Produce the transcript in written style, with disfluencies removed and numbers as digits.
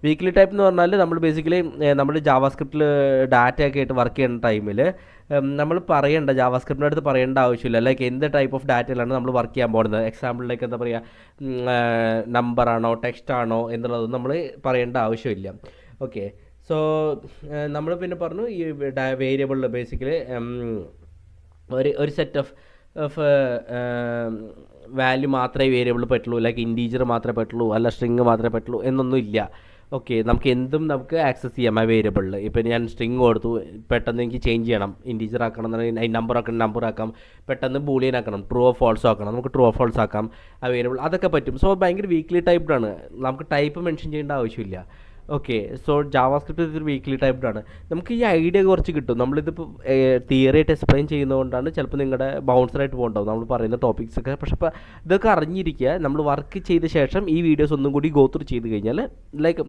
Weekly type എന്ന് പറഞ്ഞാൽ നമ്മൾ ബേസിക്കലി നമ്മൾ ജാവാസ്ക്രിപ്റ്റിൽ ഡാറ്റയൊക്കെ ആയിട്ട് വർക്ക് ചെയ്യുന്ന ടൈമിൽ നമ്മൾ പറയേണ്ട ജാവാസ്ക്രിപ്റ്റിൻ്റെ അടുത്ത് പറയേണ്ട ആവശ്യമില്ല. ലൈക്ക് എന്ത് ടൈപ്പ് ഓഫ് ഡാറ്റയിലാണ് നമ്മൾ വർക്ക് ചെയ്യാൻ പോകുന്നത്. എക്സാമ്പിളിലേക്ക് എന്താ പറയുക, നമ്പറാണോ ടെക്സ്റ്റ് ആണോ എന്നുള്ളതൊന്നും നമ്മൾ പറയേണ്ട ആവശ്യമില്ല. ഓക്കെ, സോ നമ്മൾ പിന്നെ പറഞ്ഞു ഈ വേരിയബിളിൽ ബേസിക്കലി ഒരു സെറ്റ് ഓഫ് വാല്യൂ മാത്രമേ വേരിയബിൾ പറ്റുള്ളൂ, ലൈക്ക് ഇൻറ്റീജർ മാത്രമേ പറ്റുള്ളൂ, അല്ല സ്ട്രിങ് മാത്രമേ പറ്റുള്ളൂ എന്നൊന്നും ഇല്ല. ഓക്കെ, നമുക്ക് എന്തും നമുക്ക് ആക്സസ് ചെയ്യാം ആ വേരിയബിളിൽ. ഇപ്പം ഞാൻ സ്ട്രിങ് കൊടുത്തു, പെട്ടെന്ന് എനിക്ക് ചേഞ്ച് ചെയ്യണം, ഇൻറ്റീജർ ആക്കണം എന്നുണ്ടെങ്കിൽ നമ്പർ ആക്കണം, നമ്പർ ആക്കാം, പെട്ടെന്ന് ബൂളിയൻ ആക്കണം, ട്രൂ ഓഫ് ഫോൾസ് ആക്കണം, നമുക്ക് ട്രൂ ഓഫ് ഫോൾസ് ആക്കാം ആ വേരിയബിൾ, അതൊക്കെ പറ്റും. സോ ഭയങ്കര വീക്ക്ലി ടൈപ്ഡ് ആണ്, നമുക്ക് ടൈപ്പ് മെൻഷൻ ചെയ്യേണ്ട ആവശ്യമില്ല. ഓക്കെ, സോ ജാവാസ്ക്രിപ്റ്റ് ഇതൊരു വീക്ക്ലി ടൈപ്ഡ് ആണ്. നമുക്ക് ഈ ഐഡിയ കുറച്ച് കിട്ടും. നമ്മളിതിപ്പോൾ തിയറി ആയിട്ട് എക്സ്പ്ലെയിൻ ചെയ്യുന്നതുകൊണ്ടാണ് ചിലപ്പോൾ നിങ്ങളുടെ ബൗൺസറായിട്ട് പോകണ്ടാവും നമ്മൾ പറയുന്ന ടോപ്പിക്സ് ഒക്കെ. പക്ഷേ ഇപ്പോൾ ഇതൊക്കെ അറിഞ്ഞിരിക്കുക, നമ്മൾ വർക്ക് ചെയ്ത ശേഷം ഈ വീഡിയോസ് ഒന്നും കൂടി ഗോ ത്രൂ ചെയ്ത് കഴിഞ്ഞാൽ ലൈക്ക്